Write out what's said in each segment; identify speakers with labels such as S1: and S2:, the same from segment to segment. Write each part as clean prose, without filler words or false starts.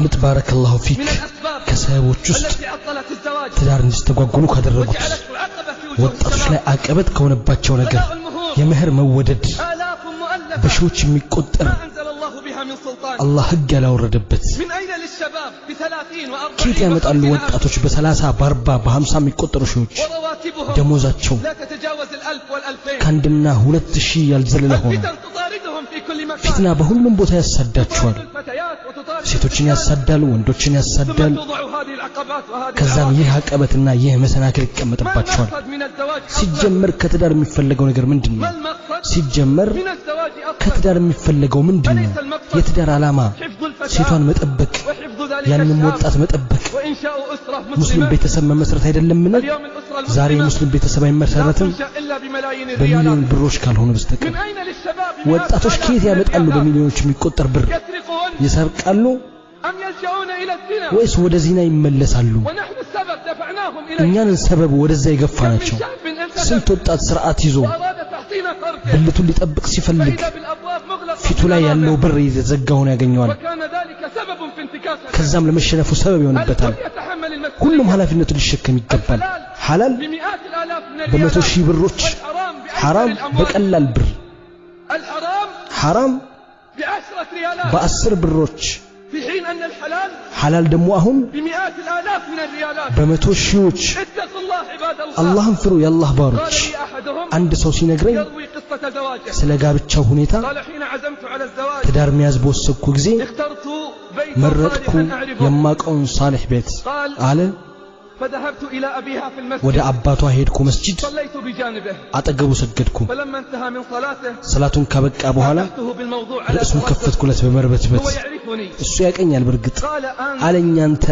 S1: አድምጥ ባረከላሁ ፊክ ከሰሃቦች ውስጥ ትዳር እንዲስተጓጎሉ ካደረጉት ወጣቶች ላይ አቀበት ከሆነባቸው ነገር የመህር መወደድ በሺዎች የሚቆጠር አላህ ህግ ያላወረደበት ኪት ያመጣሉ ወጣቶች በ30 በ40 በ50 የሚቆጠሩ ሺዎች ደሞዛቸው ከአንድና 2000 ያልዘለለ ሆነ ፊትና በሁሉም ቦታ ያሳዳቸዋል ሴቶችን ያሳዳሉ ወንዶችን ያሳዳሉ ከዛም ይህ አቀበትና ይህ መሰናክል ይቀመጥባቸዋል ሲጀመር ከትዳር የሚፈልገው ነገር ምንድነው ሲጀመር ከትዳር የሚፈልገው ምንድነው የትዳር ዓላማ ሴቷን መጠበቅ ያንን ወጣት መጠበቅ ሙስሊም ቤተሰብ መመስረት አይደለምን ዛሬ ሙስሊም ቤተሰብ አይመሰረትም በሚሊዮን ብሮች ካልሆነ በስተቀር ወጣቶች ከየት ያመጣሉ በሚሊዮኖች የሚቆጠር ብር ይሰርቃሉ ወይስ ወደ ዚና ይመለሳሉ እኛን ሰበብ ወደዛ ይገፋናቸው ስንት ወጣት ስርዓት ይዞ ብልቱን ሊጠብቅ ሲፈልግ ፊቱ ላይ ያለው ብር የተዘጋውን ያገኘዋል ከዛም ለመሸነፉ ሰበብ ይሆንበታል ሁሉም ኃላፊነቱን ሊሸከም ይገባል ሐላል በመቶ ሺህ ብሮች حرام በቀላል ብር حرام በ10 ብሮች
S2: في حين أن الحلال
S1: حلال دمو أهم
S2: بمئات الآلاف من الريالات
S1: بمتو شيوش
S2: اتقوا الله عباد الله
S1: اللهم فروا يا الله بارك عند سوسي نجري
S2: يروي قصة زواجه
S1: سلقا بتشو هنيتا
S2: قال حين عزمت على الزواج
S1: تدار مياز بوسكو غزي
S2: اخترت بيت
S1: مرتكو يماك أون صالح بيت
S2: قال فذهبت إلى أبيها في المسجد
S1: ودا أباتو هيدكو مسجد
S2: صليت بجانبه
S1: أتقبو سجدكو
S2: فلما انتهى من صلاته
S1: صلاة كابك أبو هلا رأسه كفت كلت بمربت بيت السياق أني البرقت على أن أنت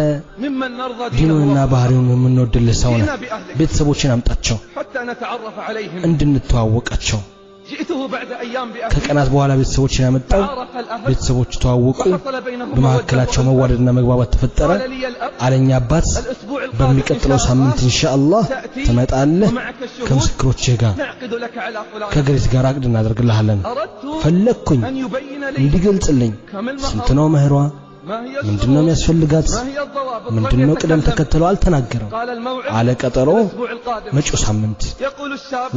S2: ممن نرضى
S1: ديننا بحرين ومن نود اللي سونا بيت سبوشين عم تأتشو
S2: حتى نتعرف عليهم
S1: عندنا نتواوق أتشو
S2: جئته بعد أيام بأهله
S1: ከቀናት በኋላ ቤተሰቦችን ያመጣው ቤተሰቦች ተዋወቁ በመሐከላቸው መዋደድና መግባባት ተፈጠረ አለኛ አባት በሚቀጥለው ሳምንት ኢንሻአላህ ትመጣለህ ከምስክሮች ጋር ከግሬት ጋር አቅድ እናደርግልሃለን ፈለኩኝ እንዲገልጽልኝ ስንት ነው መህሯ ምንድነው የሚያስፈልጋት ምንድነው ቅደም ተከተለው አልተናገረም አለ ቀጠሮ መጪው ሳምንት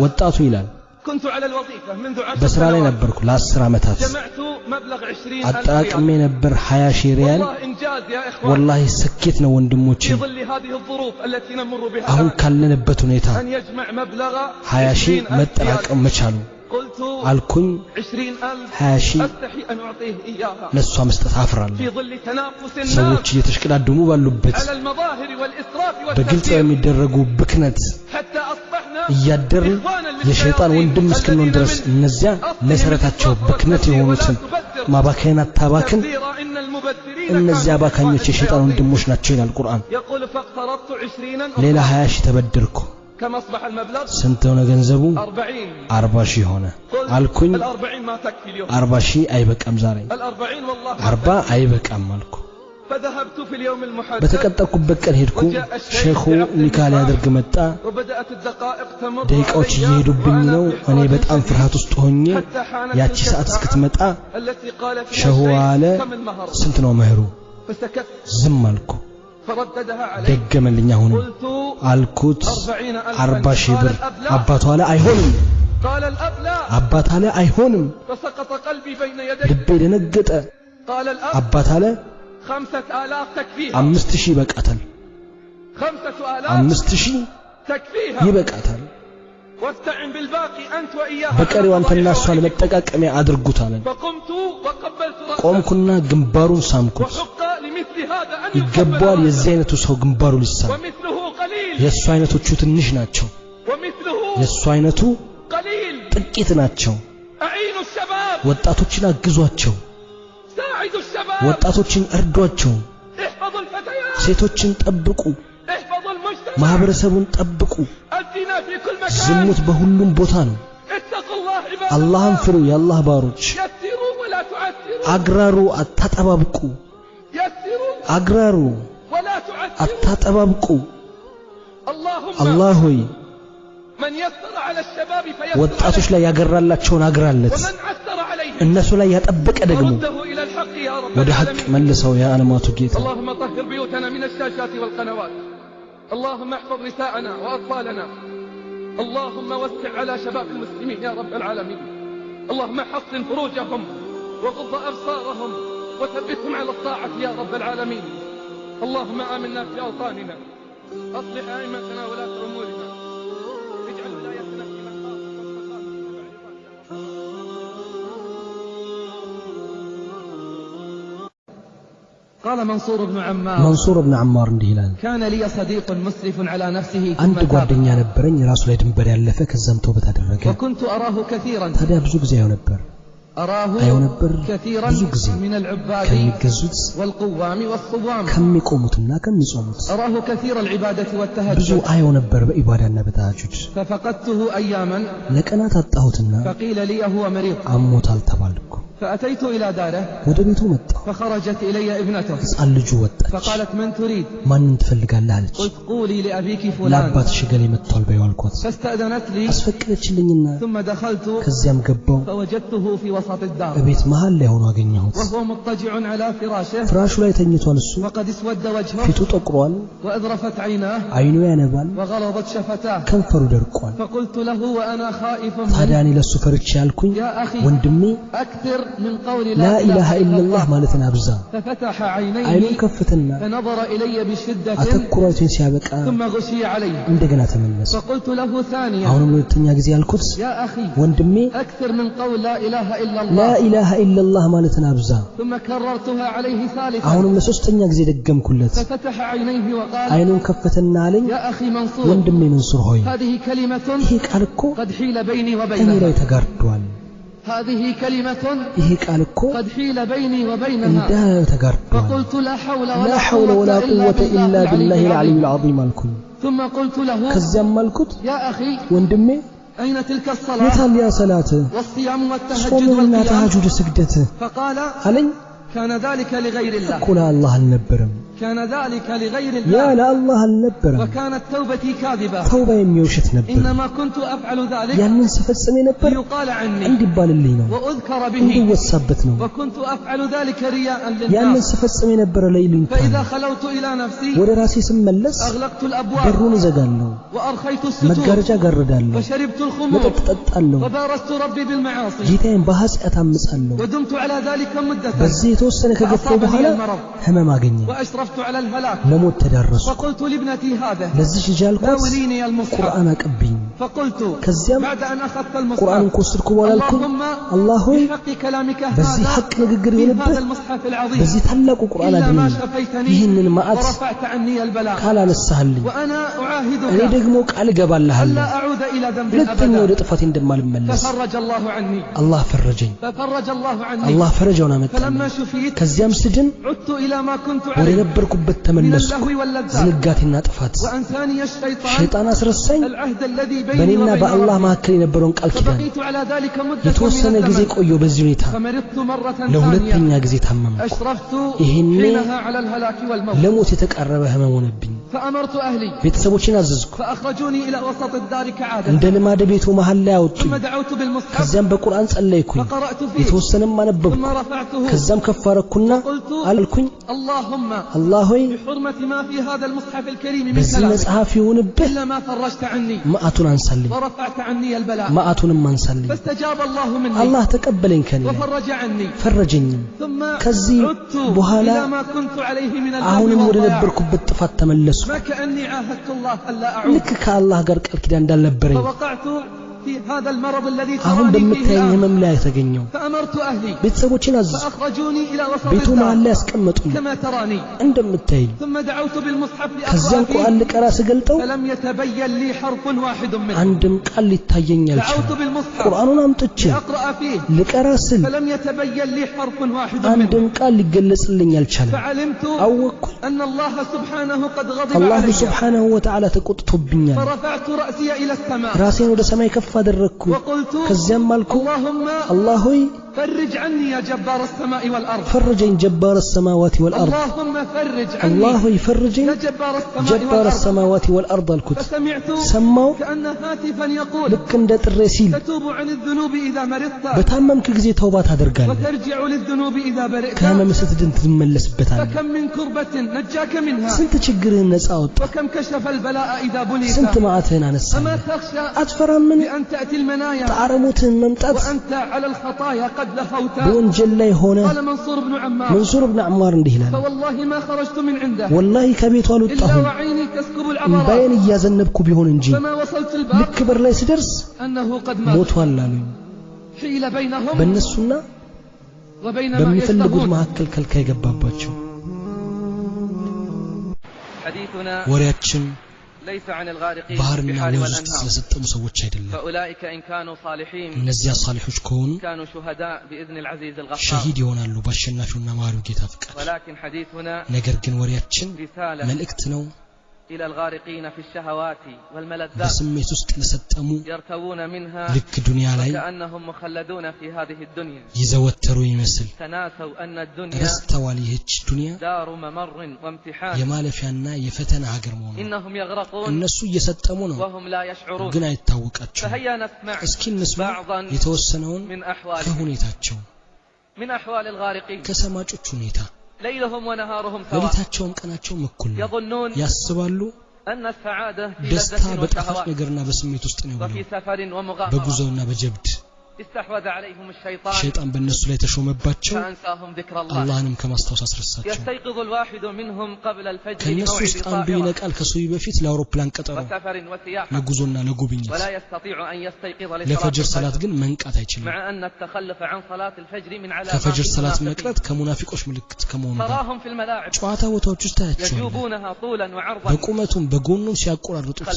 S1: ወጣቱ ይላል
S2: كنت على الوظيفة منذ 10
S1: بسرا لي نبرك ل10 عامات
S2: جمعت مبلغ 20,000
S1: አጣቅሜ ነበር 20,000 ريال
S2: والله انجاز يا اخوان
S1: والله سكيت ነው ወንድሞቼ
S2: في ظل هذه الظروف التي نمر بها
S1: አሁን ካለንበት ሁኔታ
S2: ان يجمع مبلغ
S1: 20,000 መጠራቀም መቻሉ
S2: قلت
S1: አልኩኝ
S2: 20,000 استحي ان اعطيه اياها
S1: ለሷ መስጠት አፍራለሁ
S2: في ظل تنافس
S1: ሰዎች እየተሽቀዳደሙ ባሉበት
S2: على المظاهر والاسراف
S1: በግልጽ
S2: والتفكير
S1: የሚደረጉ ብክነት
S2: حتى اصبحنا
S1: እያደርን የሸይጣን ወንድም እስከነን ድረስ እነዚያ መሰረታቸው ብክነት የሆኑትን ማባከና ታባክን እነዚያ ባካኞች የሸይጣን ወንድሞች ናቸው ይላል ቁርአን
S2: يقول فاقترضت 20
S1: ሌላ 20,000 ተበደርኩ
S2: كم اصبح المبلغ
S1: ስንት ሆነ ገንዘቡ
S2: 40,000
S1: ሆነ አልኩኝ
S2: ال40 ما تكفي اليوم
S1: 40,000 አይበቃም ዛሬ
S2: ال40 والله
S1: 40 አይበቃም አልኩ
S2: فذهبت في اليوم المحدد
S1: በተቀጠርኩበት ቀን ሄድኩ ሼኹ ኒካህ ያደርግ መጣ
S2: وبدات الدقائق تمر
S1: ደቂቃዎች እየሄዱብኝ ነው እኔ በጣም ፍርሃት ውስጥ ሆኜ ያቺ ሰዓት እስክትመጣ
S2: التي قال
S1: ሼኹ አለ ስንት ነው መህሩ
S2: فسكت
S1: ዝም አልኩ
S2: فرددها علي
S1: ደገመልኝ አሁን አልኩት 40,000 ብር አባቱ አለ አይሆንም
S2: قال الاب لا
S1: አባት አለ አይሆንም
S2: فسقط قلبي بين يدي
S1: ልቤ ደነገጠ
S2: قال الاب
S1: አባት አለ
S2: 5,000 تكفيها
S1: 5,000 ይበቃታል
S2: 5,000
S1: 5,000
S2: تكفيها
S1: ይበቃታል
S2: واستعن بالباقي انت واياها
S1: በቀሪው አንተና እሷ ለመጠቃቀሚያ አድርጉት አለ
S2: فقمت وقبلت راسه
S1: ቆምኩና ግንባሩን ሳምኩት
S2: وحق لمثل هذا ان
S1: ይገባል የዚህ አይነቱ ሰው ግንባሩ ሊሳም
S2: ومثله قليل
S1: የሱ አይነቶቹ ትንሽ ናቸው
S2: ومثله
S1: የሱ አይነቱ
S2: قليل
S1: ጥቂት ናቸው
S2: اعين الشباب
S1: ወጣቶችን አግዟቸው
S2: ساعدوا الشباب
S1: ወጣቶችን እርዷቸው
S2: احفظوا الفتيات
S1: ሴቶችን ጠብቁ
S2: احفظوا المجتمع
S1: ማህበረሰቡን ጠብቁ
S2: الزنا في كل مكان
S1: ዝሙት በሁሉም ቦታ ነው
S2: اتقوا الله عباد
S1: አላህን ፍሩ የአላህ ባሮች
S2: يسروا ولا تعسروا
S1: አግራሩ አታጠባብቁ
S2: يسروا
S1: አግራሩ
S2: ولا تعسروا
S1: አታጠባብቁ
S2: اللهم
S1: አላህ ሆይ
S2: من يسر على الشباب فيسر
S1: ወጣቶች ላይ ያገራላቸውን አግራለት
S2: ومن عسر عليه
S1: እነሱ ላይ ያጠበቀ ደግሞ
S2: رده الى الحق يا رب
S1: ወደ ሐቅ መልሰው ያ ዓለማቱ ጌታ
S2: اللهم طهر بيوتنا من الشاشات والقنوات اللهم احفظ نساءنا وأطفالنا اللهم وسع على شباب المسلمين يا رب العالمين اللهم حصن فروجهم وغض أبصارهم وثبتهم على الطاعة يا رب العالمين اللهم آمنا في أوطاننا أصلح أئمتنا ولاة أمورنا اجعل ولايتنا في من قال منصور بن عمار እንዲህ ይላል
S3: كان لي صديق مسرف على نفسه
S1: አንድ ጓደኛ ነበረኝ ራሱ ላይ ድንበር ያለፈ ከዛም ተውበት አደረገ
S3: وكنت أراه كثيرا
S1: ታዲያ ብዙ ጊዜ ያው ነበር
S3: كثيرا من العباد والقوام والصوام
S1: ከሚቆሙትና ከሚጾሙት
S3: أراه كثير العبادة والتهجد
S1: ብዙ አየው ነበር በኢባዳና በተሃጁድ
S3: ففقدته أياما
S1: ለቀናት አጣሁትና
S3: فقيل لي هو مريض
S1: አሞታል ተባልኩ
S3: فأتيت إلى داره
S1: ወደ ቤቱ መጣሁ
S3: فخرجت إلي ابنته
S1: ሕፃን ልጁ ወጣች
S3: فقالت من تريد
S1: ማንን ትፈልጋለህ አለች
S3: قلت قولي لأبيك فلان
S1: ለአባትሽ ገሌ መጥቷል በይው አልኳት
S3: فاستأذنت لي
S1: አስፈቀደችልኝና
S3: ثم دخلت
S1: ከዚያም ገባሁ
S3: فوجدته في وسط الدار
S1: ቤት መሃል ላይ ሆኖ አገኘሁት
S3: وهو مضطجع على فراشه
S1: ፍራሹ ላይ ተኝቷል እሱ
S3: وقد اسود وجهه
S1: ፊቱ ጠቁሯል
S3: وأذرفت عيناه
S1: አይኑ ያነባል
S3: وغلظت شفتاه
S1: ከንፈሩ ደርቋል
S3: فقلت له وأنا خائف
S1: ታዲያ እኔ ለሱ ፈርቼ ያልኩኝ
S3: يا أخي
S1: ወንድሜ
S3: أكثر من قول
S1: لا إله إلا الله ማለትን አብዛ
S3: ففتح عينيه
S1: አይኑን ከፍተና
S3: فنظر إلي بشدة
S1: አተኩሮቱን ሲያበቃ
S3: ثم غشي عليه
S1: እንደገና ተመለሰ
S3: فقلت له ثانيا
S1: አሁንም ሁለተኛ ጊዜ ያልኩት
S3: يا أخي
S1: ወንድሜ
S3: أكثر من قول لا إله إلا
S1: لا
S3: الله
S1: إله إلا الله ማለትን አብዛ
S3: ثم كررتها عليه ثالثا
S1: አሁንም ለሶስተኛ ጊዜ ደገምኩለት
S3: ففتح عينيه وقال
S1: አይኑን ከፈተና አለኝ
S3: يا أخي منصور
S1: ወንድሜ መንሱር ሆይ
S3: هذه كلمة
S1: ይሄ ቃል እኮ
S3: قد حيل بيني
S1: እኔ
S3: وبينها
S1: ላይ ተጋርዷል
S3: هذه كلمة
S1: ይሄ ቃል እኮ
S3: قد حيل بيني وبينها
S1: እንደ ተጋርዷል
S3: فقلت لا حول
S1: لا حول ولا قوة إلا بالله العلي العظيم አልኩኝ
S3: ثم قلت له
S1: ከዚያም አልኩት
S3: يا أخي
S1: ወንድሜ
S3: أين تلك الصلاة
S1: የታል ያ ሰላት
S3: والصيام والتهجد
S1: ጾምና
S3: والقيام
S1: ተሃጁድ ስግደት
S3: فقال
S1: አለኝ
S3: كان ذلك لغير الله
S1: እኮ ለአላህ አልነበረም
S3: كان ذلك لغير
S1: ያ
S3: الله
S1: ለአላህ አልነበረም
S3: وكانت توبتي كاذبة
S1: ተውባ የሚውሸት ነበር
S3: إنما كنت أفعل ذلك
S1: ያንን ስፈጽም ነበር
S3: ليقال عني
S1: እንዲባልልኝ ነው
S3: وأذكر به
S1: እንዲወሳበት ነው
S3: وكنت أفعل ذلك رياء
S1: ያንን
S3: للناس
S1: ስፈጽም ነበር ለይሉኝታ
S3: فإذا خلوت إلى نفسي
S1: ወደ ራሴ ስመለስ
S3: أغلقت الأبواب
S1: በሩን እዘጋለሁ
S3: وأرخيت الستور
S1: መጋረጃ ጋርዳለሁ
S3: وشربت الخمور
S1: መጠጥ ጠጣለሁ
S3: وبارزت ربي بالمعاصي
S1: ጌታዬን በኃጢአት አምጻለሁ
S3: ودمت على ذلك مدة
S1: በዚህ የተወሰነ ከገፋው በኋላ ህመም አገኘኝ
S3: وأشرفت على الهلاك
S1: ለሞት ተዳረስኩ
S3: فقلت لابنتي هذا
S1: ለዚህ ልጅ አልኳት
S3: ناوليني المصحف
S1: ቁርአን አቀብኝ
S3: فقلت
S1: ከዚያም
S3: بعد أن أخذت
S1: ቁርአንን
S3: المصحف
S1: ከወሰድኩ በኋላ አልኩኝ
S3: اللهم
S1: አላህ ሆይ
S3: بحق كلامك
S1: በዚህ
S3: هذا
S1: ሐቅ ንግግር
S3: في
S1: ይሁንበት
S3: هذا المصحف العظيم
S1: በዚህ ታላቁ ቁርአን
S3: إلا ما
S1: አድነኝ
S3: شفيتني
S1: ይህንን መዓት
S3: ورفعت عني البلاء
S1: ካላነሳህልኝ
S3: وأنا
S1: እኔ
S3: أعاهدك
S1: ደግሞ ቃል እገባልሃለሁ
S3: ألا أعود إلى ذنب
S1: ሁለተኛ ወደ
S3: أبدا
S1: ጥፋቴ እንደማልመለስ
S3: ففرج الله عني
S1: አላህ ፈረጀኝ
S3: ففرج الله عني
S1: አላህ ፈረጃውን አመጣልኝ
S3: فلما شفيت
S1: ከዚያም ስድን
S3: عدت إلى ما كنت
S1: ወደ
S3: عليه
S1: ነበርኩበት
S3: من
S1: ተመለስኩ
S3: اللهو واللذات
S1: ዝንጋቴና ጥፋት
S3: وأنساني الشيطان
S1: ሸይጣን አስረሳኝ
S3: العهد الذي بيني
S1: በእኔና
S3: وبين
S1: በአላህ
S3: ربي
S1: መካከል የነበረውን ቃል ኪዳን
S3: فبقيت على ذلك مدة
S1: የተወሰነ
S3: من
S1: ጊዜ
S3: الزمن
S1: ቆየሁ በዚህ ሁኔታ
S3: فمرضت مرة
S1: ለሁለተኛ
S3: ثانية
S1: ጊዜ ታመምኩ
S3: أشرفت
S1: ይህኔ
S3: حينها على الهلاك والموت
S1: ለሞት የተቃረበ ህመም ሆነብኝ
S3: فأمرت أهلي
S1: ቤተሰቦችን አዘዝኩ
S3: فأخرجوني إلى وسط الدار كعادة
S1: እንደ ልማድ ቤቱ መሃል ላይ አወጡኝ
S3: ثم دعوت بالمصحف
S1: ከዚያም በቁርአን ጸለይኩኝ
S3: فقرأت فيه
S1: የተወሰነም አነበብኩ
S3: ثم رفعته
S1: ከዛም ከፍ አረኩና አልኩኝ
S3: اللهم
S1: አላህ ሆይ
S3: بحرمة ما في هذا المصحف الكريم من
S1: በዚህ
S3: كلامك
S1: መጽሐፍ ይሁንብህ
S3: إلا ما فرجت عني
S1: መዓቱን አንሳልኝ
S3: ورفعت عني البلاء
S1: መዓቱንም አንሳልኝ
S3: فاستجاب الله مني
S1: አላህ ተቀበለኝ ከኔ
S3: وفرج عني
S1: ፈረጀኝ
S3: ثم
S1: ከዚህ
S3: عدت
S1: በኋላ
S3: إلى ما كنت عليه من
S1: አሁንም
S3: الذنب
S1: ወደ
S3: والضياع
S1: ነበርኩበት ጥፋት ተመለስኩ
S3: ما كأني عاهدت الله ألا أعود
S1: ልክ ከአላህ ጋር ቃል ኪዳን እንዳልነበረኝ
S3: فوقعت في هذا المرض الذي
S1: አሁን
S3: تراني فيه
S1: በምታየኝ
S3: الآن
S1: ህመም ላይ ተገኘው
S3: فأمرت أهلي
S1: ቤተሰቦችን አዘዝኩ
S3: فأخرجوني إلى وسط
S1: ቤቱ መሃል ላይ
S3: الدار
S1: ያስቀመጡኝ
S3: كما تراني
S1: እንደምታየኝ
S3: ثم دعوت بالمصحف
S1: ከዚያም
S3: لأقرأ
S1: ቁርአን
S3: فيه
S1: ልቀራ ስገልጠው
S3: فلم يتبين لي حرف واحد منه
S1: አንድም ቃል ሊታየኝ
S3: دعوت
S1: አልቻለም
S3: بالمصحف
S1: ቁርአኑን አምጥቼ
S3: لأقرأ فيه
S1: ልቀራ ስል
S3: فلم يتبين لي حرف واحد منه
S1: አንድም ቃል ሊገለጽልኝ አልቻለም
S3: فعلمت
S1: አወቅኩኝ
S3: أن الله سبحانه قد غضب
S1: አላህ
S3: علي
S1: ሱብሓነሁ ወተዓላ ተቆጥቶብኛል
S3: فرفعت رأسي إلى السماء
S1: ራሴን ወደ ሰማይ ከፍ አደረግኩ
S3: وقلت
S1: ከዚያም አልኩ
S3: اللهم
S1: አላህ ሆይ
S3: فرج عني يا جبار السماء والأرض
S1: فرجين جبار السماوات والأرض
S3: اللهم فرج عني
S1: الله يفرجين
S3: يا
S1: جبار السماوات والأرض الكت
S3: فسمعت
S1: سموا
S3: كأن هاتفا يقول
S1: لك اندت الرسيل
S3: تتوب عن الذنوب إذا مرضت
S1: بتامم كل ጊዜ توبات አደርጋለሁ
S3: وترجع للذنوب إذا برئت
S1: ታመም ስትድን ትመለስበታለህ
S3: فكم من كربة نجاك منها
S1: ስንት ችግርህን ነፃ አወጣ
S3: وكم كشف البلاء إذا بليت
S1: ስንት ማዕትህን አነሳ
S3: فما تخشى
S1: አትፈራምን
S3: بأن تأتي المنايا
S1: ተዓረሙትን መምጣት
S3: وأنت على الخطايا قد لخوت
S1: በወንጀል ላይ ሆነ
S3: قال منصور بن عمار
S1: መንሱር ኢብኑ ዐማር እንዲህ ይላል
S3: فوالله ما خرجت من عنده
S1: ወላሂ ከቤቱ
S3: إلا
S1: አልወጣሁም
S3: وعيني تسكب العبرات
S1: እንባዬን እያዘነብኩ ቢሆን እንጂ
S3: فما وصلت الباب
S1: ልክ በር ላይ ስደርስ
S3: أنه قد مات
S1: ሞቷል አሉኝ
S3: حيل بينهم
S1: በእነሱና
S3: وبين ما
S1: በሚፈልጉት
S3: يشتهون
S1: መካከል ከልካይ ገባባቸው
S2: حديثنا
S1: ወሬያችን
S2: ليس عن الغارقين في
S1: ባህርና
S2: البحار
S1: ወንዝ ውስጥ
S2: والأنهار
S1: ስለሰጠሙ ሰዎች አይደለም
S2: فأولئك إن كانوا صالحين
S1: እነዚያ ሳሊሖች ከሆኑ
S2: كانوا شهداء بإذن العزيز الغفار
S1: ሸሂድ ይሆናሉ በአሸናፊውና መሐሪው ጌታ ፍቃድ
S2: ولكن حديثنا
S1: ነገር ግን ወሬያችን
S2: رسالة
S1: መልእክት ነው
S2: إلى الغارقين في الشهوات والملذات
S1: በስሜት ውስጥ ለሰጠሙ
S2: يرتوون منها
S1: ልክ ዱንያ ላይ
S2: كأنهم مخلدون في هذه الدنيا
S1: ይዘወተሩ ይመስል
S2: تناسوا أن الدنيا
S1: ረስተዋል ይህች ዱንያ
S2: دار ممر وامتحان
S1: የማለፊያና የፈተና ሀገር መሆኑ
S2: إنهم يغرقون
S1: እነሱ እየሰጠሙ ነው
S2: وهم لا يشعرون
S1: ግን አይታወቃቸው
S2: فهيا نسمع
S1: እስኪ እንስማ
S2: بعضا
S1: የተወሰነውን
S2: من أحوالهم
S1: ከሁኔታቸው
S2: من أحوال الغارقين
S1: ከሰማጮች ሁኔታ
S2: ليلهم ونهارهم سواء
S1: ሌሊታቸውም ቀናቸውም እኩል ነው
S2: يظنون
S1: ያስባሉ
S2: أن السعادة في
S1: ደስታ
S2: لذة
S1: በጣፋጭ
S2: وشهوات
S1: ነገርና በስሜት ውስጥ ነው
S2: وفي
S1: ብለው
S2: سفر ومغامرة
S1: በጉዞና በጀብድ
S2: استحوذ عليهم الشيطان
S1: ሸይጣን በእነሱ ላይ ተሾመባቸው
S2: فأنساهم ذكر الله
S1: አላህንም ከማስታወስ አስረሳቸው
S2: يستيقظ الواحد منهم قبل الفجر
S1: ከነሱ
S2: لموعد
S1: ውስጥ አንዱ
S2: طائرة
S1: ይነቃል ከሱቢ በፊት ለአውሮፕላን ቀጠሮ
S2: وسفر وسياحة
S1: ለጉዞና ለጉብኝት
S2: ولا يستطيع أن يستيقظ
S1: ለፈጅር
S2: لصلاة
S1: ሰላት
S2: الفجر
S1: ግን መንቃት አይችልም
S2: مع أن التخلف عن صلاة الفجر من
S1: ከፈጅር
S2: علامات
S1: ሰላት
S2: المنافقين
S1: መቅረት ከሙናፊቆች ምልክት ከመሆኑ ጋር
S2: تراهم في الملاعب
S1: ጨዋታ ቦታዎች ውስጥ ታያቸዋለህ
S2: يجوبونها طولا وعرضا
S1: በቁመቱም በጎኑም ሲያቆራርጡት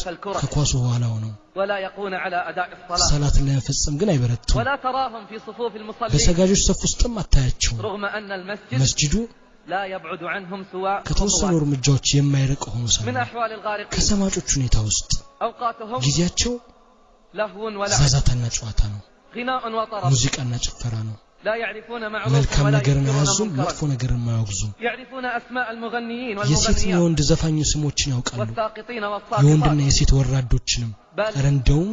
S1: ከኳሱ ኋላ ሆነው
S2: ولا يقون على أداء الصلاة
S1: ሰላትን ለመፈጸም ግን አይበረቱም
S2: ولا تراهم في صفوف المصلين
S1: በሰጋጆች ሰፍ ውስጥም አታያቸው
S2: رغم أن المسجد
S1: መስጂዱ
S2: لا يبعد عنهم سوى
S1: ከተወሰኑ
S2: خطوات.
S1: እርምጃዎች የማይርቅ ሆኖ
S2: من
S1: ሳለ
S2: أحوال الغارقين
S1: ከሰማጮች ሁኔታ ውስጥ
S2: أوقاتهم
S1: ጊዜያቸው
S2: لهو ولعب
S1: ዛዛታና ጨዋታ ነው
S2: غناء وطرب
S1: ሙዚቃና ጭፈራ ነው
S2: لا يعرفون معروفا
S1: መልካም
S2: ولا
S1: ነገርን
S2: ينكرون
S1: አያዙም
S2: منكرا
S1: መጥፎ ነገርን ማያወግዙም
S2: يعرفون أسماء المغنيين
S1: የሴትና
S2: والمغنيات
S1: የወንድ ዘፋኝ ስሞችን ያውቃሉ
S2: والساقطين
S1: የወንድና
S2: والساقطات
S1: የሴት ወራዶችንም
S2: بل
S1: ረንደውም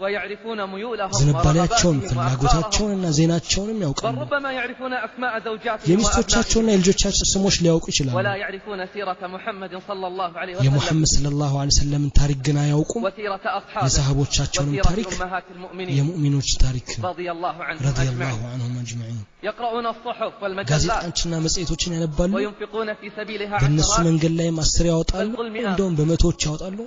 S2: ويعرفون ميولهم
S1: ዝንባሌያቸውን
S2: ورغباتهم
S1: ፍላጎታቸውንና ዜናቸውንም
S2: بل
S1: ያውቃሉ
S2: ربما يعرفون أسماء زوجاتهم
S1: የሚስቶቻቸውና
S2: وأبنائهم
S1: የልጆቻቸው ስሞች ሊያውቁ ይችላሉ
S2: ولا يعرفون سيرة محمد صلى الله عليه وسلم
S1: የሙሐመድ ሰለላሁ ዐለይሂ ወሰለም ታሪክ ግን አያውቁም
S2: وسيرة أصحابه
S1: የሰሃቦቻቸውንም
S2: وسيرة
S1: ታሪክ
S2: أمهات المؤمنين
S1: የሙእሚኖች ታሪክ
S2: رضي الله عنهم
S1: ረዲየላሁ
S2: أجمعين
S1: ዐንሁም አጅመዒን
S2: يقرؤون الصحف والمجلات
S1: ጋዜጣዎችና መጽሔቶችን ያነባሉ
S2: وينفقون في سبيلها
S1: በእነሱ
S2: عشرات
S1: መንገድ ላይ ማስር ያወጣሉ እንደውም በመቶዎች ያወጣሉ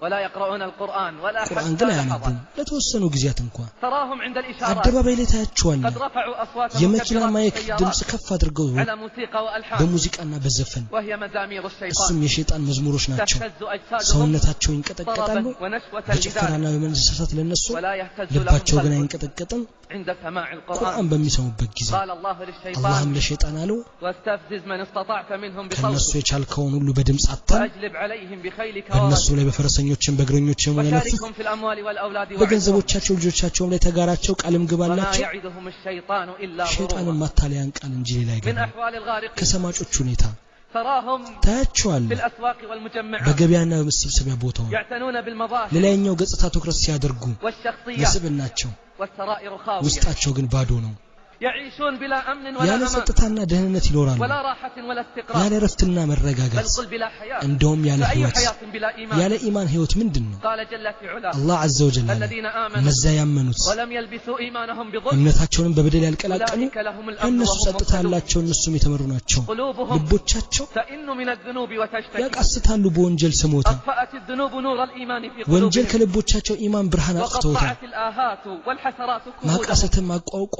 S2: ولا يقرؤون القرآن ولا
S1: ቁርአን ግን
S2: حتى
S1: አያነቡም
S2: لحظة
S1: ለተወሰኑ ጊዜያት እንኳን
S2: تراهم عند الإشارات
S1: አደባባይ ላይ ታያቸዋለህ
S2: قد رفعوا أصواتهم
S1: የመኪና
S2: كبيرة
S1: ማይክ
S2: في
S1: ድምጽ
S2: السيارات
S1: ከፍ አድርገው
S2: على موسيقى وألحان
S1: በሙዚቃና በዘፈን
S2: وهي مزامير الشيطان
S1: እሱም የሸይጣን መዝሙሮች ናቸው
S2: تهتز أجسادهم
S1: ሰውነታቸው ይንቀጠቀጣሉ
S2: طربا ونشوة
S1: በጭፈራና
S2: لذلك
S1: በመንሰሳት ለነሱ
S2: ولا يهتز
S1: ልባቸው
S2: لهم
S1: ግን
S2: قلب
S1: አይንቀጠቀጥም
S2: عند سماع القرآن
S1: ቁርአን በሚሰሙበት ጊዜ
S2: قال الله
S1: አላህም
S2: للشيطان
S1: ለሸይጣን አለው
S2: واستفزز من استطعت منهم
S1: ከነሱ
S2: بصوتك
S1: የቻልከውን ሁሉ በድምጽ አታል
S2: وأجلب عليهم بخيلك
S1: በእነሱ
S2: ورجلك
S1: ላይ በፈረሰኞችም በእግረኞችም የለፍ
S2: وشاركهم في الأموال والأولاد وعدهم
S1: በገንዘቦቻቸው ልጆቻቸውም ላይ ተጋራቸው ቃልም
S2: وما
S1: ግባላቸው
S2: يعدهم الشيطان إلا
S1: ሸይጣንም
S2: غرورا
S1: ማታለያን ቃል እንጂ ሌላ
S2: من
S1: አይገባም
S2: أحوال الغارقين
S1: ከሰማጮች ሁኔታ
S2: تراهم في
S1: ታያቸዋለህ
S2: الأسواق والمجمعات
S1: በገበያና በመሰብሰቢያ ቦታው
S2: يعتنون بالمظاهر
S1: ለላይኛው ገጽታ ትኩረት ሲያደርጉ
S2: والشخصيات
S1: ለስብናቸው
S2: والسرائر خاوية
S1: ውስጣቸው ግን ባዶ ነው
S2: يعيشون بلا أمن ولا
S1: ያለ
S2: أمان
S1: ጸጥታና ደህንነት ይኖራሉ
S2: ولا راحة ولا استقرار
S1: ያለ ረፍትና
S2: بل
S1: መረጋጋት
S2: قل بلا حياة
S1: እንደውም ያለ
S2: فأي
S1: ህይወት
S2: حياة بلا إيمان
S1: ያለ ኢማን ህይወት ምንድነው
S2: قال جل في علاه
S1: አላህ عز وجل
S2: الذين آمنوا
S1: እነዛ ያመኑት
S2: ولم يلبسوا إيمانهم بظلم
S1: እምነታቸውን በበደል ያልቀላቀሉ
S2: أولئك لهم الأمن
S1: እነሱ
S2: وهم
S1: ጸጥታ
S2: مهتدون
S1: ያላቸው እነሱም የተመሩ ናቸው
S2: قلوبهم
S1: ልቦቻቸው
S2: تئن من الذنوب وتشتكي
S1: ያቃስታሉ በወንጀል ስሞታ
S2: أطفأت الذنوب نور الإيمان في
S1: ወንጀል
S2: قلوبهم
S1: ከልቦቻቸው ኢማን ብርሃን አጥፍተውታል
S2: وقطعت الآهات والحسرات كهودهم
S1: ማቃሰትም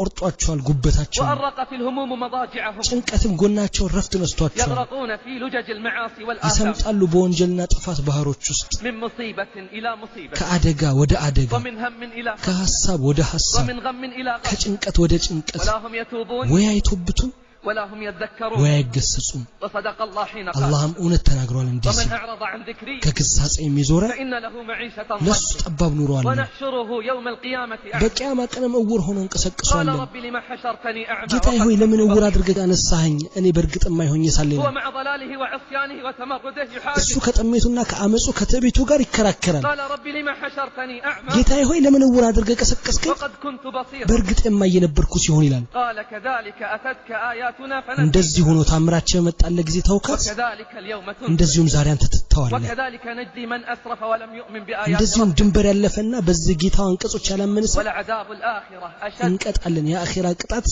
S1: ቆርጧቸዋል ጉበታቸው
S2: وأرقت الهموم مضاجعهم
S1: ጭንቀትም ጎናቸው ረፍት ነስቷቸዋል
S2: يغرقون في لجج المعاصي والآثام
S1: ይሰምጣሉ በወንጀልና ጥፋት ባህሮች ውስጥ
S2: من مصيبة إلى مصيبة
S1: ከአደጋ ወደ አደጋ
S2: ومن هم إلى
S1: ከሐሳብ ወደ ሐሳብ
S2: ومن غم إلى غم
S1: ከጭንቀት ወደ ጭንቀት
S2: ولا هم يتوبون
S1: ወይ አይቶብቱ
S2: ولا هم يذكرون
S1: ويجسسون
S2: وصدق الله حين قال
S1: اللهم እውነት ተናግሯል እንዲህ
S2: ومن أعرض عن ذكري
S1: ከክሳጼ የሚዞረ
S2: فإن له معيشة
S1: ለሱ ጠባብ ኑሮ አለ
S2: ونحشره يوم القيامة أعمى
S1: በቂያማ ቀንም እውር ሆኖ
S2: قال
S1: እንቀሰቅሰዋለን
S2: رب لما حشرتني أعمى
S1: ጌታዬ ሆይ ለምን እውር አድርገህ አነሳኸኝ እኔ በርግጥ የማይሆን ሳለኝ
S2: هو مع ضلاله وعصيانه وتمرده
S1: እሱ
S2: يحاجج
S1: ከጥሜቱና ከአመጹ ከትዕቢቱ ጋር ይከራከራል
S2: قال رب لما حشرتني أعمى
S1: ጌታዬ ሆይ ለምን እውር አድርገህ ቀሰቀስከኝ
S2: وقد كنت بصيرا
S1: በርግጥ የማይነበርኩ ሲሆን ይላል
S2: قال كذلك أتتك آياتنا فنسيت
S1: እንደዚህ ሆኖ ታምራቸው መጣለ ጊዜ ተውካት
S2: وكذلك اليوم تنسى
S1: እንደዚሁም ዛሬ አንተ ትተዋለህ
S2: وكذلك نجزي من أسرف ولم يؤمن بآيات
S1: እንደዚሁም ድንበር ያለፈና በዚህ ጌታው አንቀጾች ያላመነ ሰው
S2: ولعذاب الآخرة أشد
S1: እንቀጣለን የአኺራ ቅጣት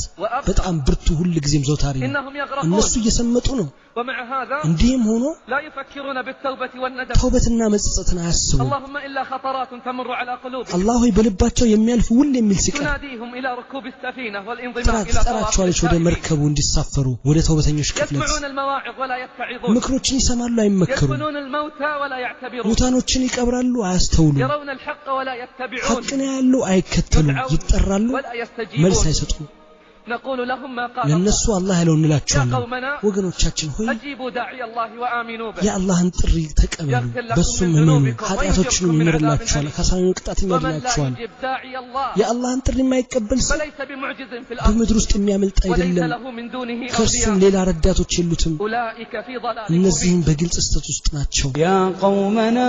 S1: በጣም ብርቱ ሁሉ ጊዜም ዘውታሪ ነው
S2: إنهم يغرقون
S1: እነሱ እየሰመጡ ነው
S2: ومع هذا
S1: እንዲህም ሆኖ
S2: لا يفكرون بالتوبة والندم
S1: ተውበትና መጸጸትን አያስቡ
S2: اللهم إلا خطرات تمر على قلوبهم
S1: አላህ ሆይ በልባቸው የሚያልፍ ሁሉ የሚል ሲቀር
S2: تناديهم إلى ركوب السفينة والانضمام إلى
S1: ተጠራቸዋለች ወደ መርከቡ እንዲሳፈሩ ወደ ተውበተኞች ክፍለት
S2: يسمعون المواعظ ولا يتعظون
S1: ምክሮችን ይሰማሉ አይመከሩም
S2: يدفنون الموتى ولا يعتبرون
S1: ሙታኖችን ይቀብራሉ አያስተውሉ
S2: يرون الحق ولا يتبعون
S1: ሐቅን ያሉ አይከተሉም ይጠራሉ
S2: ولا
S1: መልስ
S2: يستجيبون
S1: አይሰጡም
S2: نقول لهم ما قال
S1: ለነሱ አላህ ያለው እንላቸዋለን
S2: يا قومنا
S1: ወገኖቻችን ሆይ
S2: أجيبوا داعي الله وآمنوا به
S1: የአላህን ጥሪ ተቀበሉ በሱም እመኑ ኃጢአቶችንም ይምርላችኋል ከሳዩን ቅጣት
S2: ومن لا
S1: ይመድላችኋል
S2: يجيب داعي الله
S1: የአላህን ጥሪ የማይቀበል ሰው
S2: فليس بمعجز في الأرض
S1: በምድር ውስጥ የሚያመልጥ
S2: وليس
S1: አይደለም
S2: له من دونه
S1: ከሱም
S2: أولياء
S1: ሌላ ረዳቶች የሉትም
S2: أولئك في ضلال
S1: እነዚህም በግልጽ ስተት ውስጥ ናቸው
S4: يا قومنا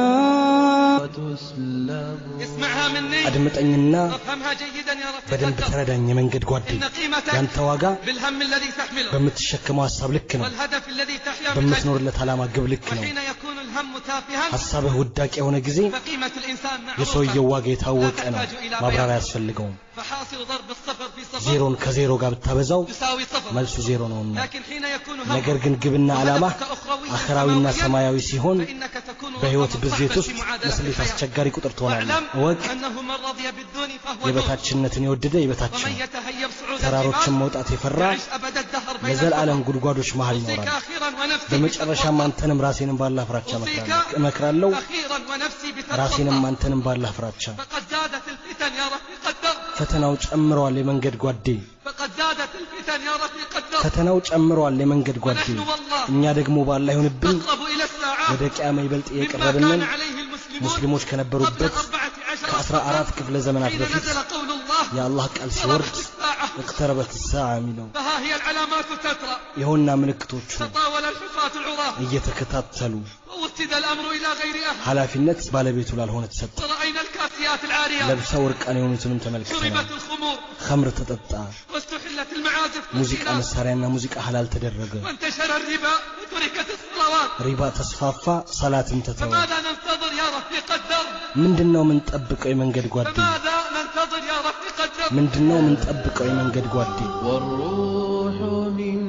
S2: اسمعها مني
S1: አድምጠኝና
S2: وافهمها جيدا يا رفيق
S1: በደንብ
S2: الدرب
S1: ተረዳኝ የመንገድ ጓደኝ
S2: إن قيمتك
S1: ያንተ ዋጋ
S2: بالهم الذي تحمله
S1: በምትሸከመው ሐሳብ ልክ ነው
S2: والهدف الذي تحيا من أجله
S1: በምትኖርለት ዓላማ ግብ ልክ ነው
S2: وحين يكون الهم تافها
S1: ሐሳብህ ውዳቂ የሆነ ጊዜ
S2: فقيمة الإنسان
S1: የሰውየው
S2: معروفة
S1: ዋጋ የታወቀ ነው ማብራሪያ ያስፈልገው
S2: فحاصل ضرب الصفر في صفر
S1: ዜሮን ከዜሮ ጋር ብታበዛው
S2: يساوي صفر
S1: መልሱ ዜሮ ነውና
S2: لكن حين يكون
S1: ነገር
S2: هم
S1: ግን ግብና ዓላማ
S2: وهدفك أخروي
S1: አኺራዊና
S2: سماويا
S1: ሰማያዊ ሲሆን
S2: فإنك تكون
S1: በህይወት
S2: رقم
S1: ብዜት
S2: صعبة
S1: ውስጥ
S2: في معادلة
S1: ለስሌት
S2: الحياة
S1: አስቸጋሪ ቁጥር ትሆናለህ
S2: واعلم
S1: ወቅ
S2: أنه من رضي بالدون فهو دون
S1: የበታችነትን የወደደ የበታች
S2: ومن
S1: ነው
S2: يتهيب صعود
S1: ተራሮችን
S2: الجبال
S1: መውጣት የፈራ
S2: يعيش أبد الدهر بين
S1: ለዘላለም
S2: الكفر
S1: ጉድጓዶች መሃል
S2: أوصيك
S1: ይኖራል
S2: أخيرا ونفسي
S1: በመጨረሻም
S2: بتقوى
S1: አንተንም ራሴንም ባላህ ፍራቻ
S2: أوصيك
S1: እመክራለሁ
S2: أخيرا ونفسي
S1: ራሴንም
S2: بتقوى
S1: አንተንም ባላህ ፍራቻ
S2: فقد زادت الفتن يا رفيق الدرب
S1: ፈተናው ጨምሯል የመንገድ ጓዴ
S2: فقد زادت الفتن يا رفيق الدرب
S1: ፈተናው ጨምሯል የመንገድ ጓዴ
S2: ونحن والله
S1: እኛ ደግሞ ባላህ ይሁንብን
S2: نقرب إلى الساعات
S1: ወደ ቂያማ ይበልጥ
S2: مما
S1: የቀረብን
S2: كان عليه المسلمون
S1: ሙስሊሞች
S2: قبل
S1: ከነበሩበት
S2: 14
S1: ከ14 ክፍለ ዘመናት
S2: حين
S1: በፊት
S2: نزل قول الله
S1: የአላህ ቃል ሲወርድ
S2: اقتربت الساعة
S1: اقتربت الساعة የሚለው
S2: فها هي العلامات تترى
S1: ይሁንና ምልክቶቹ
S2: تطاول الحفاة العراة
S1: እየተከታተሉ
S2: ووسد الأمر إلى غير أهل
S1: ኃላፊነት ባለቤቱ ላልሆነ ተሰጠ
S2: ورأينا الكاسيات العاريات
S1: ለብሰው እርቃን የሆኑትንም ተመልክተናል
S2: شربت الخمور
S1: ኸምር ተጠጣ
S2: واستحلت المعازف
S1: ሙዚቃ
S2: والزنا
S1: መሳሪያና ሙዚቃ ሐላል ተደረገ
S2: وانتشر الربا وتركت الصلوات
S1: ሪባ ተስፋፋ ሰላትን ተተወ
S2: فماذا ننتظر يا رفيق الدرب
S1: ምንድነው ምን ጠብቀው የመንገድ ጓዴ
S2: فماذا ننتظر يا رفيق الدرب
S1: ምንድነው ምን ጠብቀው የመንገድ ጓዴ
S4: والروح من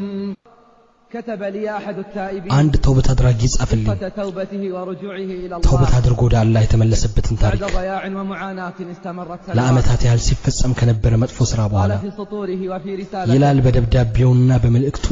S3: كتب لي أحد التائبين
S1: አንድ ተውበት አድራጊ ጻፈልኝ
S3: قصة توبته ورجوعه إلى
S1: ተውበት
S3: الله
S1: አድርጎ ወደ አላህ የተመለሰበትን
S3: بعد
S1: ታሪክ
S3: ضياع ومعاناة استمرت سنوات
S1: ለአመታት ያህል ሲፈጸም ከነበረ መጥፎ ስራ በኋላ
S3: قال في سطوره وفي رسالته
S1: ይላል በደብዳቤውና በመልእክቱ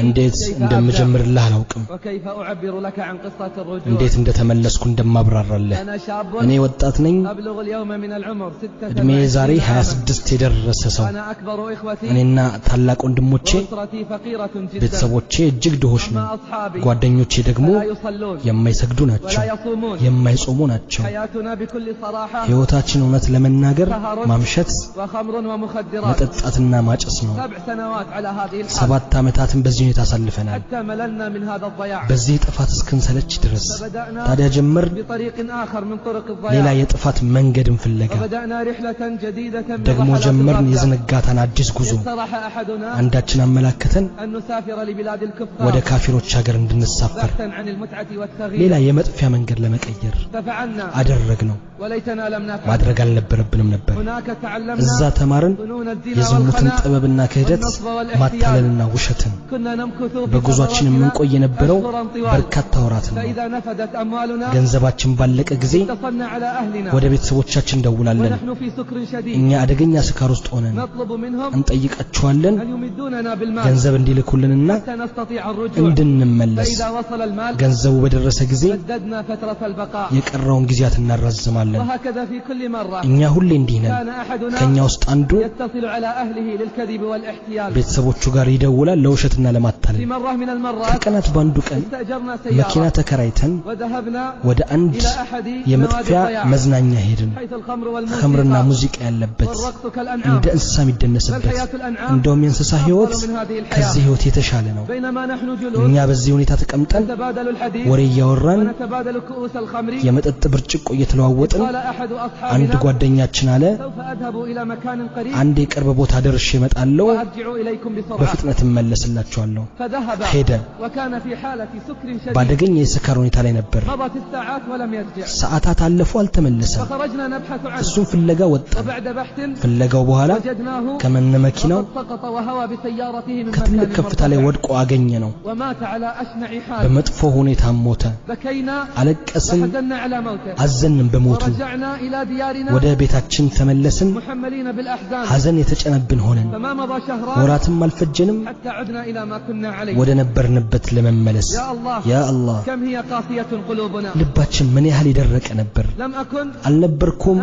S1: እንዴት እንደምጀምርልህ አላውቅም
S3: وكيف أعبر لك عن قصة الرجوع
S1: እንዴት እንደተመለስኩ እንደማብራራለህ
S3: أنا شاب
S1: እኔ ወጣት ነኝ
S3: أبلغ اليوم من العمر 26
S1: እድሜ ዛሬ 26 የደረሰ ሰው
S3: أنا أكبر إخوتي
S1: እኔና ታላቅ ወንድሞቼ
S3: وأسرتي فقيرة جدا
S1: ቤተሰቦቼ እጅግ ድሆች ነን
S3: أما أصحابي
S1: ጓደኞቼ ደግሞ
S3: فلا يصلون
S1: የማይሰግዱ ናቸው
S3: ولا يصومون
S1: የማይጾሙ ናቸው
S3: حياتنا بكل صراحة
S1: ህይወታችን እውነት ለመናገር ማምሸት
S3: وخمر ومخدرات
S1: መጠጣትና ማጨስ ነው
S3: 7 سنوات على هذه الحال
S1: 7 ዓመታትን በዚህ ሁኔታ አሳልፈናል
S3: حتى مللنا من هذا الضياع
S1: በዚህ ጥፋት እስክንሰለች ድረስ
S3: فبدأنا
S1: ታዲያ ጀመር
S3: بطريق آخر من طرق
S1: ሌላ
S3: الضياع
S1: የጥፋት መንገድን ፍለጋ
S3: وبدأنا رحلة جديدة من
S1: ደግሞ
S3: رحلات
S1: ጀመርን
S3: الغفلة.
S1: የዝንጋታን አዲስ ጉዞ
S3: اقترح أحدنا
S1: አንዳችን አመላከተን
S3: أن نسافر لبلاد
S1: ወደ
S3: الكفار
S1: ካፊሮች ሀገር እንድንሳፈር
S3: بحثا عن المتعة
S1: ሌላ
S3: والتغيير
S1: የመጥፊያ መንገድ ለመቀየር
S3: ففعلنا
S1: አደረግነው
S3: وليتنا لم نفعل
S1: ማድረግ አልነበረብንም ነበር
S3: هناك
S1: እዛ
S3: تعلمنا
S1: ተማርን
S3: فنون الزنا
S1: የዝሙትን
S3: والخناء
S1: ጥበብና ክህደት
S3: والنصب والاحتيال
S1: ማታለልና ውሸትን
S3: كنا نمكث في
S1: በጉዟችን የምንቆይ የነበረው
S3: أشهراً طوال.
S1: በርካታ ወራት ነው
S3: فإذا نفدت أموالنا
S1: ገንዘባችን ባለቀ ጊዜ
S3: اتصلنا على أهلنا
S1: ወደ ቤተሰቦቻችን እንደውላለን
S3: ونحن في سكر شديد
S1: እኛ አደገኛ ስካር ውስጥ ሆነን
S3: نطلب منهم
S1: እንጠይቃቸዋለን
S3: أن يمدوننا بالمال
S1: ገንዘብ እንዲልኩልንና
S3: حتى نستطيع نستطيع الرجوع
S1: እንድንመለስ
S3: فإذا وصل المال
S1: ገንዘቡ በደረሰ ጊዜ
S3: بددنا فترة البقاء
S1: የቀረውን ጊዜያት እናራዝማለን
S3: وهكذا في كل مرة
S1: እኛ ሁሌ እንዲህ ነን
S3: كان أحدنا
S1: ከኛ ውስጥ አንዱ
S3: يتصل على أهله للكذب والاحتيال
S1: ቤተሰቦቹ ጋር ይደውላል ለውሸትና ለማታለል
S3: في مرة من المرات
S1: ከቀናት ባንዱ ቀን
S3: استأجرنا
S1: መኪና
S3: سيارة
S1: ተከራይተን
S3: وذهبنا
S1: ወደ አንድ
S3: إلى أحد
S1: የመጥፊያ
S3: نوادي الضياع
S1: መዝናኛ ሄድን
S3: حيث الخمر
S1: ኸምርና
S3: والموسيقى
S1: ሙዚቃ ያለበት
S3: والرقص كالأنعام
S1: እንደ እንስሳ የሚደነስበት
S3: فالحياة الأنعام
S1: እንደውም የእንስሳ ህይወት
S3: أفضل من هذه الحياة
S1: ከዚህ ህይወት የተሻለ ነው
S3: بينما نحن
S1: እኛ
S3: جلوس
S1: በዚህ ሁኔታ ተቀምጠን
S3: نتبادل الحديث
S1: ወሬ እያወራን
S3: ونتبادل كؤوس الخمر
S1: የመጠጥ ብርጭቆ እየተለዋወጥን
S3: قال أحد
S1: አንድ
S3: أصحابنا
S1: ጓደኛችን አለ
S3: سوف أذهب إلى مكان قريب
S1: አንድ የቅርብ ቦታ ደርሼ እመጣለሁ
S3: وأرجع إليكم بسرعة
S1: በፍጥነት እመለስላችኋለሁ
S3: فذهب
S1: ሄደ
S3: وكان في حالة سكر شديد
S1: ባደገኛ የስካር ሁኔታ ላይ ነበር
S3: مضت الساعات ولم يرجع
S1: ሰዓታት አለፉ አልተመለሰም
S3: فخرجنا نبحث عنه
S1: እሱን ፍለጋ ወጣን
S3: وبعد بحث
S1: ፍለጋው በኋላ
S3: وجدناه
S1: ከመነ መኪናው
S3: وقد سقط وهوى بسيارته من
S1: ከትልቅ
S3: مكان
S1: ከፍታ ላይ
S3: مرتفع
S1: ወድቆ አገኘ ነው
S3: ومات على أشنع حال
S1: በመጥፎ ሁኔታ ሞተ
S3: بكينا
S1: አለቀስን
S3: وحزنا على موته
S1: አዘንን በሞቱ
S3: ورجعنا إلى ديارنا
S1: ወደ ቤታችን ተመለስን
S3: محملين بالأحزان
S1: ሐዘን የተጨነብን ሆነን
S3: فما مضى شهران
S1: ወራትም አልፈጀንም
S3: حتى عدنا إلى ما كنا عليه
S1: ወደ ነበርንበት ለመመለስ
S3: يا الله
S1: ያ አላህ
S3: كم هي قاسية قلوبنا
S1: ልባችን ምን ያህል ይደረቀ ነበር
S3: لم أكن
S1: አልነበርኩም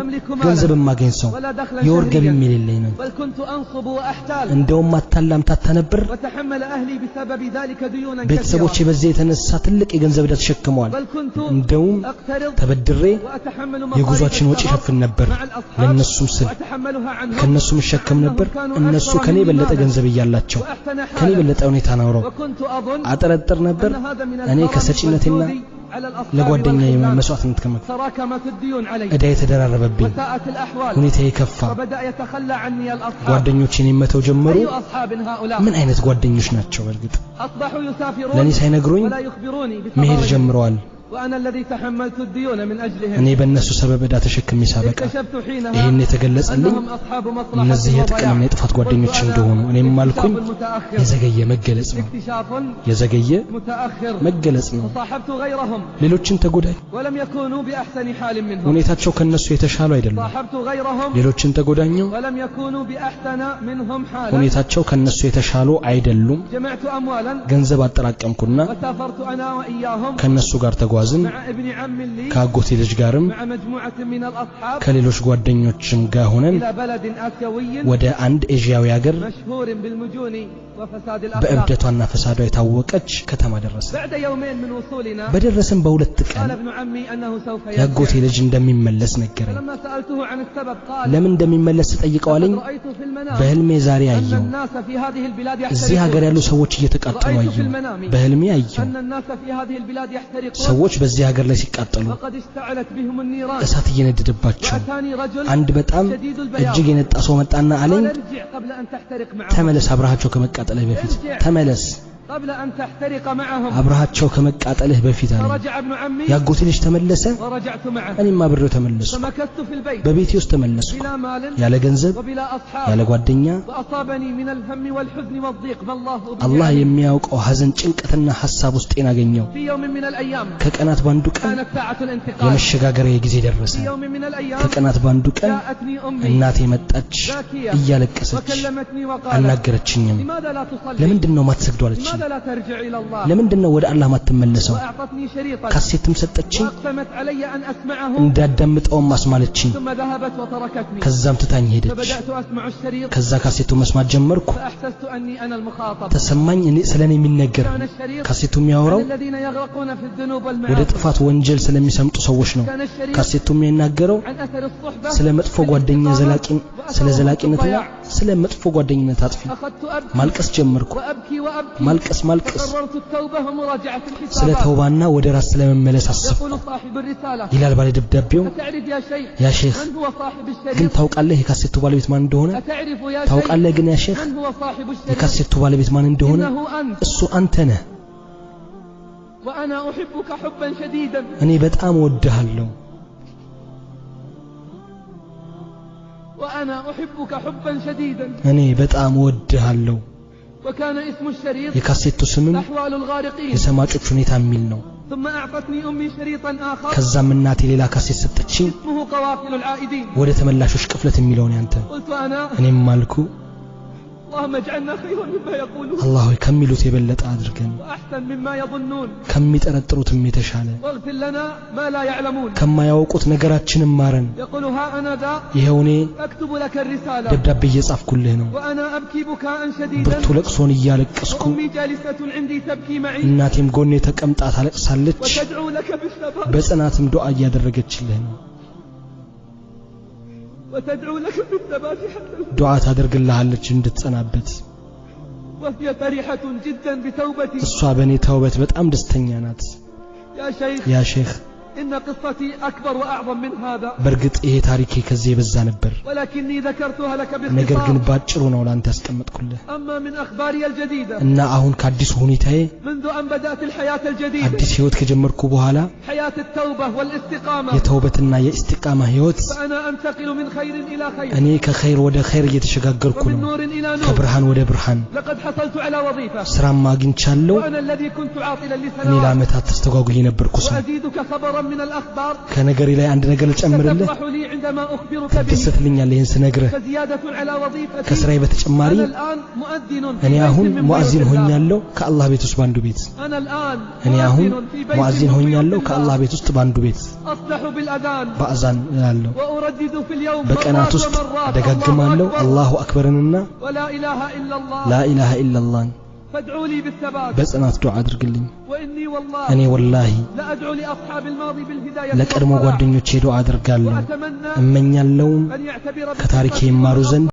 S1: ገንዘብ ማግኘት ሰው
S3: ولا دخلا
S1: የወርገም
S3: شهريا
S1: የሌለኝ ነው
S3: بل كنت أنصب وأحتال
S1: እንደውም አታላምታታ ነበር
S3: وتحمل أهلي بسبب ذلك ديونا
S1: ቤተሰቦቼ
S3: كثيرة
S1: በዚህ የተነሳ ትልቅ የገንዘብ ዕዳ ተሸክመዋል
S3: بل كنت
S1: እንደውም
S3: أقترض
S1: ተበድሬ
S3: وأتحمل
S1: የጉዟችን ወጪ ሸፍን ነበር
S3: مع الأصحاب
S1: ለነሱም ስል
S3: وأتحملها عنهم
S1: ከነሱም ሸከም ነበር እነሱ ከኔ በለጠ ገንዘብ እያላቸው
S3: وأحسن
S1: ከኔ
S3: حالا
S1: በለጠ ሁኔታ ነው
S3: وكنت أظن
S1: አጠረጥር ነበር
S3: أن هذا من
S1: እኔ
S3: الكرم
S1: ከሰጪነቴና
S3: والجود على الأصحاب
S1: ለጓደኛዬ
S3: والخذلان.
S1: መስዋዕትነት ከመክፈል
S3: تراكمت الديون علي
S1: ዕዳ የተደራረበብኝ
S3: وساءت الأحوال
S1: ሁኔታዬ ከፋ
S3: وبدأ يتخلى عني الأصحاب
S1: ጓደኞቼን መተው ጀመሩ
S3: أي أصحاب هؤلاء
S1: ምን አይነት ጓደኞች ናቸው በርግጥ
S3: أصبحوا يسافرون
S1: ለኔ ሳይነግሩኝ
S3: ولا يخبروني
S1: መሄድ
S3: بسفرهم
S1: ጀምረዋል
S3: وأنا الذي تحملت الديون من
S1: እኔ
S3: أجلهم
S1: በእነሱ ሰበብ ዕዳ ተሸክሜ ሳበቃ
S3: اكتشفت حينها
S1: ይሄን የተገለጸልኝ
S3: أنهم أصحاب مصلحة
S1: እነዚህ የጥቅምና
S3: وضياع
S1: የጥፋት ጓደኞች
S3: قلت أنا
S1: እንደሆኑ እኔም አልኩኝ
S3: اكتشاف متأخر
S1: የዘገየ መገለጽ ነው
S3: اكتشاف
S1: የዘገየ
S3: متأخر
S1: መገለጽ ነው
S3: وصاحبت غيرهم
S1: ሌሎችን ተጎዳኝ
S3: ولم يكونوا بأحسن حال منهم
S1: ሁኔታቸው ከነሱ የተሻሉ አይደለም
S3: صاحبت غيرهم
S1: ሌሎችን ተጎዳኘው
S3: ولم يكونوا بأحسن منهم حالا
S1: ሁኔታቸው ከነሱ የተሻሉ አይደሉም
S3: جمعت أموالا
S1: ገንዘብ አጠራቀምኩና
S3: وسافرت أنا وإياهم
S1: ከነሱ ጋር ተጓዝን
S3: مع ابن عم لي
S1: ከአጎቴ ልጅ ጋርም
S3: مع مجموعة من الأصحاب
S1: ከሌሎች ጓደኞችም ጋር ሆነን
S3: إلى بلد آسيوي
S1: ወደ አንድ ኤዥያዊ ሀገር
S3: مشهور بالمجون وفساد الأخلاق
S1: በእብደቷና ፈሳዷ የታወቀች ከተማ ደረሰን
S3: بعد يومين من وصولنا
S1: በደረሰን በሁለት
S3: قال
S1: ቀን
S3: ابن عمي أنه سوف
S1: ያጎቴ
S3: يرجع
S1: ልጅ እንደሚመለስ ነገረኝ
S3: فلما سألته عن السبب قال
S1: ለምን እንደሚመለስ ጠይቀው አለኝ
S3: لقد رأيت في المنام
S1: በህልሜ ዛሬ
S3: أن
S1: አየው
S3: الناس في هذه البلاد
S1: እዚህ ሀገር ያሉ
S3: يحترقون
S1: ሰዎች እየተቃጠሉ
S3: رأيت في
S1: አየው
S3: المنام
S1: በህልሜ አየው
S3: أن الناس في هذه البلاد يحترقون
S1: ሰዎች በዚህ ሀገር ላይ ሲቃጠሉ
S3: وقد اشتعلت بهم النيران
S1: እሳት እየነደደባቸው
S3: وأتاني رجل
S1: አንድ በጣም
S3: شديد البياض
S1: እጅግ የነጣ ሰው መጣና አለኝ
S3: قال ارجع قبل أن تحترق معهم
S1: ተመለስ አብረሃቸው ከመቃጠልህ በፊት ተመለስ
S3: قبل أن تحترق معهم
S1: አብረሃቸው ከመቃጠልህ በፊት አለኝ
S3: فرجع ابن عمي
S1: ያጎቴ ልጅ ተመለሰ
S3: ورجعت معه
S1: እኔም አብሬው ተመለስኩ
S3: فمكثت في البيت
S1: በቤቴ ውስጥ ተመለስኩ
S3: بلا مال
S1: ያለ ገንዘብ
S3: وبلا أصحاب
S1: ያለ ጓደኛ
S3: وأصابني من الهم والحزن والضيق ما الله به
S1: አላህ
S3: عليم.
S1: የሚያውቀው ሐዘን ጭንቀትና ሐሳብ ውስጤን አገኘው
S3: في يوم من الأيام
S1: ከቀናት ባንዱ ቀን
S3: كانت ساعة الانتقال
S1: የመሸጋገሪያ ጊዜ ደረሰ
S3: في يوم من الأيام
S1: ከቀናት ባንዱ ቀን
S3: جاءتني أمي
S1: እናቴ መጣች
S3: باكية
S1: እያለቀሰች
S3: وكلمتني وقالت
S1: አናገረችኝም
S3: لماذا لا تصلي
S1: ለምንድነው ማትሰግዱ አለችኝ
S3: لماذا لا ترجع إلى الله
S1: ለምንድነው ወደ አላህ ማትመለሰው
S3: وأعطتني شريطا
S1: ካሴትም ሰጠችኝ
S3: وأقسمت علي أن أسمعه
S1: እንዳዳምጠውም አስማለችኝ
S3: ثم ذهبت وتركتني
S1: ከዛም ትታኝ ሄደች
S3: فبدأت أسمع الشريط
S1: ከዛ ካሴቱ መስማት ጀመርኩ
S3: فأحسست أني أنا المخاطب
S1: ተሰማኝ እኔ ስለኔ የሚነገር
S3: كان الشريط
S1: ካሴቱ የሚያወራው
S3: عن الذين يغرقون في الذنوب
S1: ወደ
S3: والمعاصي
S1: ጥፋት ወንጀል ስለሚሰምጡ ሰዎች ነው
S3: كان الشريط
S1: ካሴቱ የሚናገረው
S3: عن أثر الصحبة
S1: ስለ መጥፎ ጓደኛ ስለ ዘላቂነትና ስለ መጥፎ ጓደኝነት አጥፊ
S3: أخذت أبكي
S1: ማልቀስ ጀመርኩ
S3: وأبكي وأبكي
S1: ማልቀስ
S3: فقررت التوبة ومراجعة
S1: ስለ
S3: الحسابات
S1: ተውባና ወደ ራስ ስለመመለስ አሰብኩ
S3: يقول صاحب الرسالة
S1: ይላል ባለ ደብዳቤው
S3: أتعرف يا شيخ
S1: ያ ሼክ
S3: من هو صاحب
S1: ግን
S3: الشريط
S1: ታውቃለህ የካሴቱ ባለቤት ማን እንደሆነ
S3: أتعرف يا شيخ
S1: ታውቃለህ ግን ያ ሼክ
S3: من هو صاحب الشريط
S1: የካሴቱ ባለቤት ማን እንደሆነ
S3: إنه أنت
S1: እሱ አንተ ነህ
S3: وأنا أحبك حبا شديدا
S1: እኔ በጣም እወድሃለሁ
S3: وأنا أحبك حبا شديدا
S1: እኔ በጣም እወድሃለሁ
S3: وكان اسم الشريط
S1: የካሴቱ ስምም
S3: أحوال الغارقين
S1: የሰማጮች ሁኔታ የሚል ነው
S3: ثم أعطتني أمي شريطا آخر
S1: ከዛም እናቴ ሌላ ካሴት ሰጠችኝ
S3: اسمه قوافل العائدين
S1: ወደ ተመላሾች ቅፍለት የሚለውን ያንተ
S3: قلت أنا
S1: እኔም ማልኩ
S3: اللهم اجعلنا خيرا مما يقولون
S1: አላህ ሆይ ከሚሉት የበለጠ አድርገን
S3: وأحسن مما يظنون
S1: ከሚጠረጥሩትም የተሻለ
S3: واغفر لنا ما لا يعلمون
S1: ከማያውቁት ነገራችንን ማረን
S3: يقول ها أنا ذا
S1: ይሄው እኔ
S3: أكتب لك الرسالة
S1: ደብዳቤ እየጻፍኩልህ ነው
S3: وأنا أبكي بكاء شديدا
S1: ብርቱ ለቅሶን እያለቀስኩ
S3: وأمي جالسة عندي تبكي معي
S1: እናቴም ጎኔ ተቀምጣ ታለቅሳለች
S3: وتدعو لك بالثبات
S1: በጽናትም ዱዓ እያደረገችልህ ነው
S3: وتدعو لك بالثبات حتى
S1: ዱዓ ታደርግልሃለች እንድትጸናበት
S3: وهي فرحة جدا بتوبتي
S1: እሷ በእኔ ተውበት በጣም ደስተኛ ናት ያ ሼኽ
S3: إن قصتي أكبر وأعظم من هذا
S1: በርግጥ ይሄ ታሪኬ ከዚህ የበዛ ነበር
S3: ولكني ذكرتها لك
S1: ነገር ግን
S3: باختصار
S1: ባጭሩ ነው ላንተ ያስቀመጥኩልህ
S3: أما من أخباري الجديدة
S1: እና አሁን ከአዲስ ሁኔታዬ
S3: منذ أن بدأت الحياة الجديدة
S1: አዲስ ህይወት ከጀመርኩ በኋላ
S3: حياة التوبة والاستقامة
S1: የተውበትና የእስቲቃማ ህይወት
S3: فأنا أنتقل من خير إلى خير
S1: እኔ ከኸይር ወደ ኸይር እየተሸጋገርኩ
S3: ومن
S1: ነው
S3: نور إلى نور
S1: ከብርሃን ወደ ብርሃን
S3: لقد حصلت على وظيفة
S1: ስራም አግኝቻለሁ
S3: وأنا الذي كنت عاطلا
S1: እኔ
S3: لسنوات
S1: ለዓመታት ተስተጓጉዬ ነበርኩ ሰው
S3: وأزيدك خبرا من الأخبار
S1: ከነገሬ ላይ አንድ ነገር ልጨምርልህ
S3: ستفرح لي عندما أخبرك به
S1: ትደሰትልኛለህ ይህን ስነግርህ
S3: فزيادة على وظيفتي
S1: ከስራዬ በተጨማሪ
S3: أنا الآن مؤذن في
S1: እኔ
S3: بيت
S1: አሁን
S3: من
S1: ሙአዚን
S3: بيوت الله
S1: ሆኛለሁ ከአላህ ቤት ውስጥ ባንዱ ቤት
S3: أنا الآن
S1: እኔ አሁን
S3: مؤذن في بيت
S1: ሙአዚን
S3: من
S1: ሆኛለሁ
S3: بيوت
S1: ከአላህ
S3: الله
S1: ቤት ውስጥ ባንዱ ቤት
S3: أصلح بالأذان
S1: በአዛን እላለሁ
S3: وأردد في اليوم
S1: በቀናት
S3: مرات
S1: ውስጥ
S3: ومرات
S1: አደጋግማለሁ
S3: الله أكبر
S1: አላሁ አክበርንና
S3: ولا إله إلا الله
S1: ላ ኢላሃ ኢላላህ
S3: فادعوا لي بالثبات
S1: በጽናት ዱዓ አድርግልኝ
S3: وإني والله
S1: እኔ ወላሂ
S3: لا أدعو لأصحاب الماضي بالهداية
S1: ለቀድሞ
S3: والصلاح
S1: ጓደኞቼ ዱዓ አድርጋለሁ
S3: وأتمنى
S1: እመኛለሁ
S3: أن يعتبر
S1: ከታሪኬ
S3: بقصتي
S1: ይማሩ ዘንድ